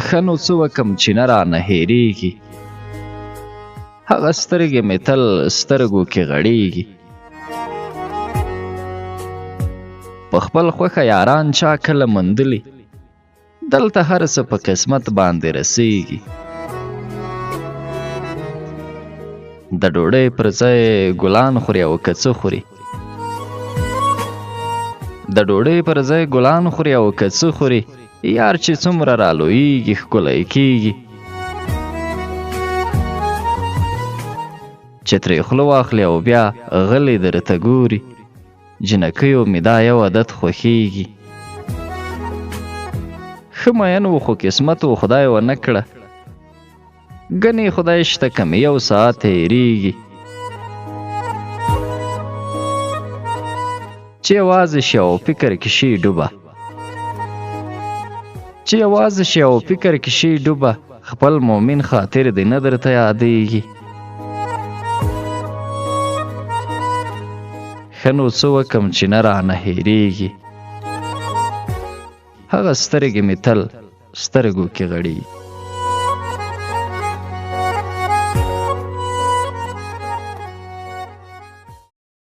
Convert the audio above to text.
ښه نو څه وکم چې نه رانه هېرېږي. هغه سترګې مې تل سترګو کې غړېږي. په خپل خوښه یاران چا کله موندلي، دلته هر څه په قسمت باندې رسېږي. د ډوډۍ پر ځای ګلان خوري او که څه خوري، د ډوډۍ پر ځای ګلان خوري او که څه خوري، یار چې څومره رالویږي ښکلی کېږي. چې ترې خوله واخلي او بیا غلی درته ګوري، جنکیو مې دا یو عادت خوښېږي. ښه مین و خو قسمت و خدای ونه کړه، ګنې خدای شته که مې یو ساعت هېرېږي. چې یوازې شي او فکر کې شي ډوبه، چې یوازې شي او فکر کې شي ډوبه، خپل مومن خاطر دې نه درته یادېږي. ښه نو څه وکم چې نه رانه هېرېږي. هغه سترګې مې تل سترګو کې غړېږي.